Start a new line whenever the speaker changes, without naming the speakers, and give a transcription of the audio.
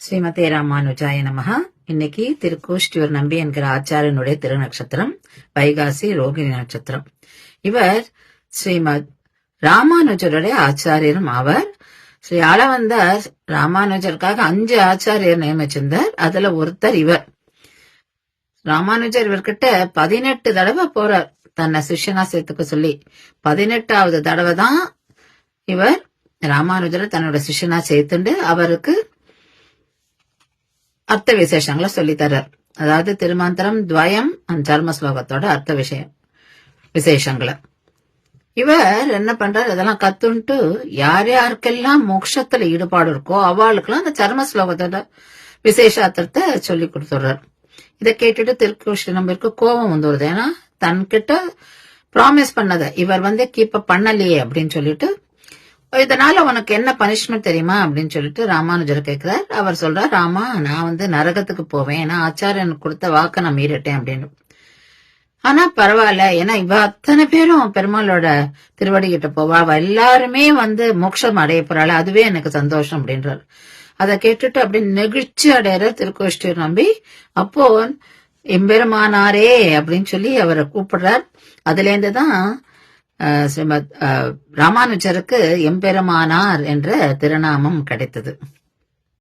ஸ்ரீமதே ராமானுஜாய நமஹ. இன்னைக்கு திருக்கோஷ்டியூர் நம்பி என்கிற ஆச்சாரியனுடைய திருநட்சத்திரம் வைகாசி ரோகிணி நட்சத்திரம். இவர் ஸ்ரீமத் ராமானுஜருடைய ஆச்சாரியரும் ஆவர். ஸ்ரீ ஆளவந்தார் ராமானுஜருக்காக 5 ஆச்சாரியர் நியமிச்சிருந்தார். அதுல ஒருத்தர் இவர். ராமானுஜர் இவர்கிட்ட 18 தடவை போறார் தன்னை சிஷ்யனா சேர்த்துக்க சொல்லி. 18வது தடவை தான் இவர் ராமானுஜரை தன்னோட சிஷ்யனா சேர்த்துண்டு அவருக்கு அர்த்த விசேஷங்களை சொல்லி தர்றார். அதாவது திருமந்திரம் துவயம் சர்ம ஸ்லோகத்தோட அர்த்த விசேஷங்களை இவர் என்ன பண்றார், இதெல்லாம் கத்துன்ட்டு யார் யாருக்கெல்லாம் மோட்சத்துல ஈடுபாடு இருக்கோ அவளுக்கெல்லாம் அந்த சர்ம ஸ்லோகத்தோட விசேஷ அர்த்தத்தை சொல்லி கொடுத்துடுறார். இதை கேட்டுட்டு திருக்கோஷ்டி நம்பருக்கு கோபம் வந்துடுது. ஏன்னா தன்கிட்ட ப்ராமிஸ் பண்ணத இவர் கீப் அப் பண்ணலையே அப்படின்னு சொல்லிட்டு, இதனால உனக்கு என்ன பனிஷ்மெண்ட் தெரியுமா அப்படின்னு சொல்லிட்டு ராமானுஜர் கேட்கிறார். அவர் சொல்றார், ராமா நான் நரகத்துக்கு போவேன், ஏன்னா ஆச்சாரியனுக்கு கொடுத்த வாக்க நான் மீறிட்டேன் அப்படின்னு. ஆனா பரவாயில்ல, ஏன்னா இவ அத்தனை பேரும் பெருமாளோட திருவடி கிட்ட போவா, அவ எல்லாருமே மோட்சம் அடைய போறாள், அதுவே எனக்கு சந்தோஷம் அப்படின்றார். அதை கேட்டுட்டு அப்படி நெகிழ்ச்சி அடையிற திருக்கோஷ்டியூர் நம்பி அப்போ எம்பெருமானாரே அப்படின்னு சொல்லி அவரை கூப்பிடுறார். அதுல இருந்துதான் ஸ்ரீமத் ராமானுஜருக்கு எம்பெருமானார் என்ற திருநாமம் கிடைத்தது.